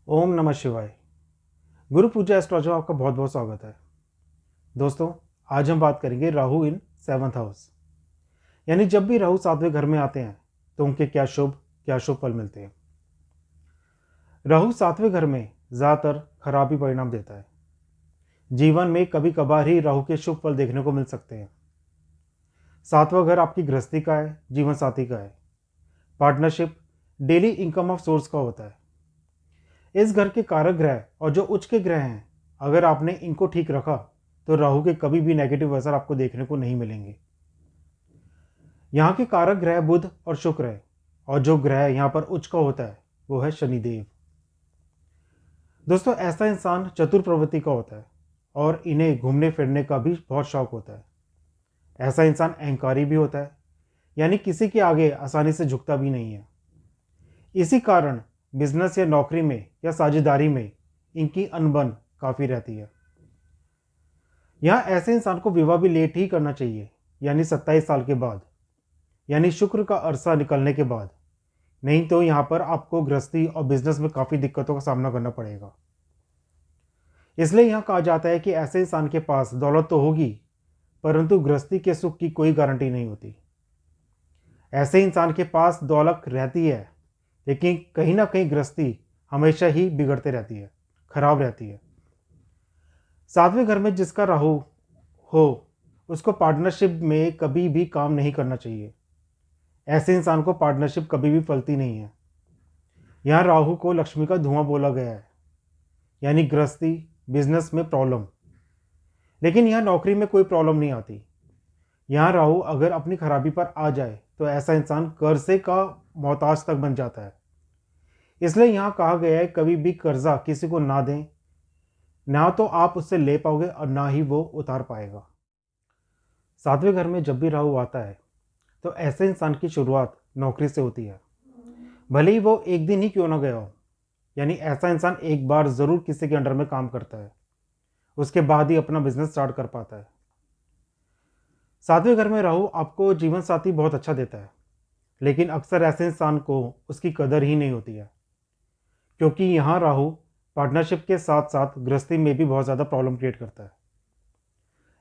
ओम नमः शिवाय। गुरु पूजा एस्ट्रोलॉजी में आपका बहुत बहुत स्वागत है। दोस्तों, आज हम बात करेंगे राहु इन सेवंथ हाउस, यानी जब भी राहु सातवें घर में आते हैं तो उनके क्या शुभ फल मिलते हैं। राहु सातवें घर में ज़्यादातर खराब ही परिणाम देता है। जीवन में कभी कभार ही राहु के शुभ फल देखने को मिल सकते हैं। सातवां घर आपकी गृहस्थी का है, जीवन साथी का है, partnership, daily income of source का होता है। इस घर के कारक ग्रह और जो उच्च के ग्रह हैं, अगर आपने इनको ठीक रखा तो राहु के कभी भी नेगेटिव असर आपको देखने को नहीं मिलेंगे। यहाँ के कारक ग्रह बुध और शुक्र है, और जो ग्रह यहाँ पर उच्च का होता है वो है शनिदेव। दोस्तों, ऐसा इंसान चतुर प्रवृत्ति का होता है और इन्हें घूमने फिरने का भी बहुत शौक होता है। ऐसा इंसान अहंकारी भी होता है, यानी किसी के आगे आसानी से झुकता भी नहीं है। इसी कारण बिजनेस या नौकरी में या साझेदारी में इनकी अनबन काफ़ी रहती है। यहाँ ऐसे इंसान को विवाह भी लेट ही करना चाहिए, यानी 27 साल के बाद, यानी शुक्र का अरसा निकलने के बाद। नहीं तो यहाँ पर आपको गृहस्थी और बिजनेस में काफ़ी दिक्कतों का सामना करना पड़ेगा। इसलिए यहाँ कहा जाता है कि ऐसे इंसान के पास दौलत तो होगी, परंतु गृहस्थी के सुख की कोई गारंटी नहीं होती। ऐसे इंसान के पास दौलत रहती है, लेकिन कहीं ना कहीं गृहस्थी हमेशा ही बिगड़ते रहती है, खराब रहती है। सातवें घर में जिसका राहु हो, उसको पार्टनरशिप में कभी भी काम नहीं करना चाहिए। ऐसे इंसान को पार्टनरशिप कभी भी फलती नहीं है। यहाँ राहु को लक्ष्मी का धुआं बोला गया है, यानी गृहस्थी, बिजनेस में प्रॉब्लम। लेकिन यहाँ नौकरी में कोई प्रॉब्लम नहीं आती। यहाँ राहु अगर अपनी खराबी पर आ जाए तो ऐसा इंसान कर्जे का मोहताज तक बन जाता है। इसलिए यहाँ कहा गया है, कभी भी कर्जा किसी को ना दें, ना तो आप उससे ले पाओगे और ना ही वो उतार पाएगा। सातवें घर में जब भी राहु आता है तो ऐसे इंसान की शुरुआत नौकरी से होती है, भले ही वो एक दिन ही क्यों ना गया हो। यानी ऐसा इंसान एक बार ज़रूर किसी के अंडर में काम करता है, उसके बाद ही अपना बिजनेस स्टार्ट कर पाता है। सातवें घर में राहु आपको जीवन साथी बहुत अच्छा देता है, लेकिन अक्सर ऐसे इंसान को उसकी कदर ही नहीं होती है, क्योंकि यहाँ राहु पार्टनरशिप के साथ साथ गृहस्थी में भी बहुत ज़्यादा प्रॉब्लम क्रिएट करता है।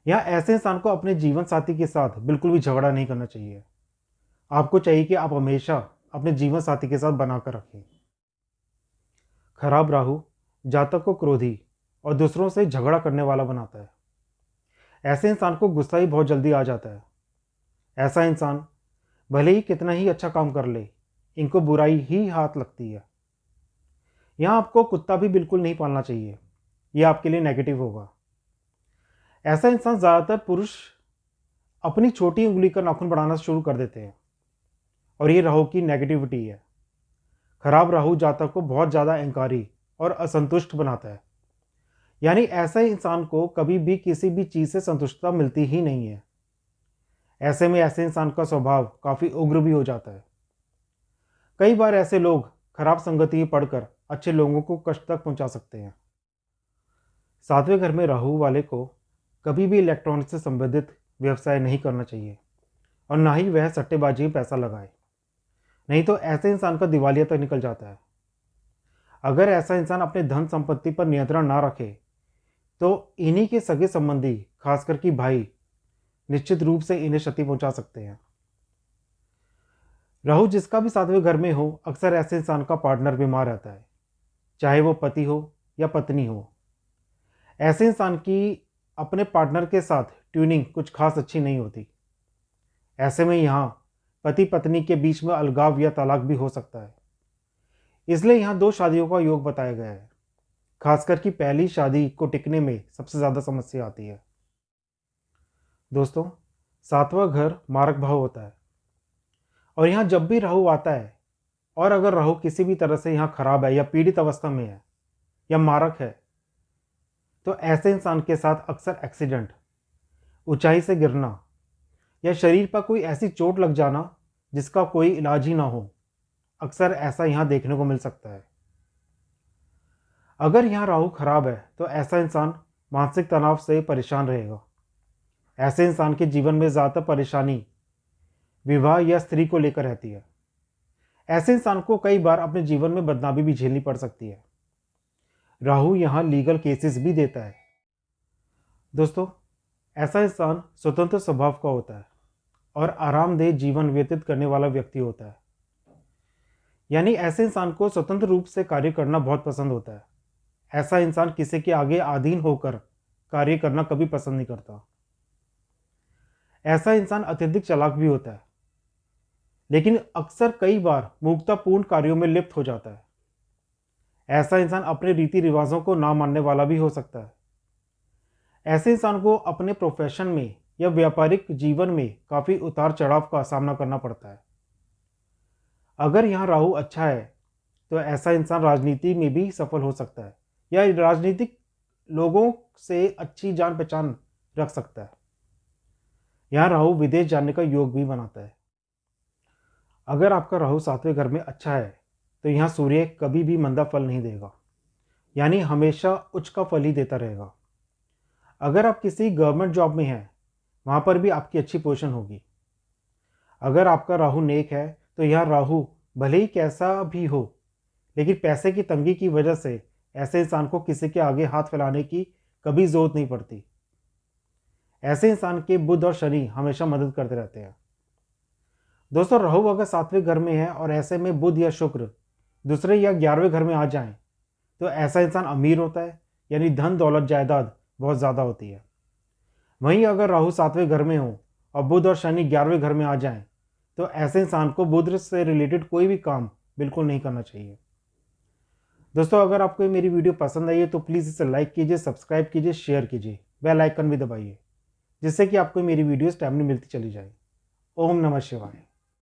यहाँ ऐसे इंसान को अपने जीवन साथी के साथ बिल्कुल भी झगड़ा नहीं करना चाहिए। आपको चाहिए कि आप हमेशा अपने जीवन साथी के साथ बनाकर रखें। खराब राहु जातक को क्रोधी और दूसरों से झगड़ा करने वाला बनाता है। ऐसे इंसान को गुस्सा ही बहुत जल्दी आ जाता है। ऐसा इंसान भले ही कितना ही अच्छा काम कर ले, इनको बुराई ही हाथ लगती है। यहाँ आपको कुत्ता भी बिल्कुल नहीं पालना चाहिए, यह आपके लिए नेगेटिव होगा। ऐसा इंसान ज़्यादातर पुरुष अपनी छोटी उंगली का नाखून बढ़ाना शुरू कर देते हैं, और ये राहु की नेगेटिविटी है। खराब राहु जातक को बहुत ज़्यादा अहंकारी और असंतुष्ट बनाता है, यानी ऐसे इंसान को कभी भी किसी भी चीज़ से संतुष्टता मिलती ही नहीं है। ऐसे में ऐसे इंसान का स्वभाव काफ़ी उग्र भी हो जाता है। कई बार ऐसे लोग खराब संगति पढ़कर अच्छे लोगों को कष्ट तक पहुंचा सकते हैं। सातवें घर में राहु वाले को कभी भी इलेक्ट्रॉनिक से संबंधित व्यवसाय नहीं करना चाहिए, और ना ही वह सट्टेबाजी में पैसा लगाए, नहीं तो ऐसे इंसान का दिवालिया तक निकल जाता है। अगर ऐसा इंसान अपने धन संपत्ति पर नियंत्रण ना रखे तो इन्हीं के सगे संबंधी, खासकर कि भाई, निश्चित रूप से इन्हें क्षति पहुंचा सकते हैं। राहु जिसका भी सातवें घर में हो, अक्सर ऐसे इंसान का पार्टनर बीमार रहता है, चाहे वो पति हो या पत्नी हो। ऐसे इंसान की अपने पार्टनर के साथ ट्यूनिंग कुछ खास अच्छी नहीं होती। ऐसे में यहाँ पति पत्नी के बीच में अलगाव या तलाक भी हो सकता है। इसलिए यहाँ 2 शादियों का योग बताया गया है। खासकर कि पहली शादी को टिकने में सबसे ज़्यादा समस्या आती है। दोस्तों, सातवां घर मारक भाव होता है, और यहाँ जब भी राहु आता है, और अगर राहु किसी भी तरह से यहाँ खराब है या पीड़ित अवस्था में है या मारक है, तो ऐसे इंसान के साथ अक्सर एक्सीडेंट, ऊंचाई से गिरना या शरीर पर कोई ऐसी चोट लग जाना जिसका कोई इलाज ही ना हो, अक्सर ऐसा यहाँ देखने को मिल सकता है। अगर यहाँ राहु खराब है तो ऐसा इंसान मानसिक तनाव से परेशान रहेगा। ऐसे इंसान के जीवन में ज़्यादातर परेशानी विवाह या स्त्री को लेकर रहती है। ऐसे इंसान को कई बार अपने जीवन में बदनामी भी झेलनी पड़ सकती है। राहु यहाँ लीगल केसेस भी देता है। दोस्तों, ऐसा इंसान स्वतंत्र स्वभाव का होता है और आरामदेह जीवन व्यतीत करने वाला व्यक्ति होता है। यानी ऐसे इंसान को स्वतंत्र रूप से कार्य करना बहुत पसंद होता है। ऐसा इंसान किसी के आगे अधीन होकर कार्य करना कभी पसंद नहीं करता। ऐसा इंसान अत्यधिक चालाक भी होता है, लेकिन अक्सर कई बार मूर्खतापूर्ण कार्यों में लिप्त हो जाता है। ऐसा इंसान अपने रीति रिवाजों को ना मानने वाला भी हो सकता है। ऐसे इंसान को अपने प्रोफेशन में या व्यापारिक जीवन में काफ़ी उतार चढ़ाव का सामना करना पड़ता है। अगर यहाँ राहु अच्छा है तो ऐसा इंसान राजनीति में भी सफल हो सकता है या राजनीतिक लोगों से अच्छी जान पहचान रख सकता है। यहाँ राहु विदेश जाने का योग भी बनाता है। अगर आपका राहु 7वें घर में अच्छा है तो यहाँ सूर्य कभी भी मंदा फल नहीं देगा, यानी हमेशा उच्च का फल ही देता रहेगा। अगर आप किसी गवर्नमेंट जॉब में हैं, वहाँ पर भी आपकी अच्छी पोजीशन होगी। अगर आपका राहु नेक है तो यहाँ राहु भले ही कैसा भी हो, लेकिन पैसे की तंगी की वजह से ऐसे इंसान को किसी के आगे हाथ फैलाने की कभी ज़रूरत नहीं पड़ती। ऐसे इंसान के बुध और शनि हमेशा मदद करते रहते हैं। दोस्तों, राहु अगर 7वें घर में है और ऐसे में बुध या शुक्र दूसरे या 11वें घर में आ जाएं, तो ऐसा इंसान अमीर होता है, यानी धन दौलत जायदाद बहुत ज़्यादा होती है। वहीं अगर राहु 7वें घर में हो और बुध और शनि 11वें घर में आ जाएं, तो ऐसे इंसान को बुध से रिलेटेड कोई भी काम बिल्कुल नहीं करना चाहिए। दोस्तों, अगर आपको मेरी वीडियो पसंद आई है तो प्लीज़ इसे लाइक कीजिए, सब्सक्राइब कीजिए, शेयर कीजिए, बेल आइकन भी दबाइए, जिससे कि आपको मेरी वीडियोस टाइमली मिलती चली जाए। ओम नमः शिवाय।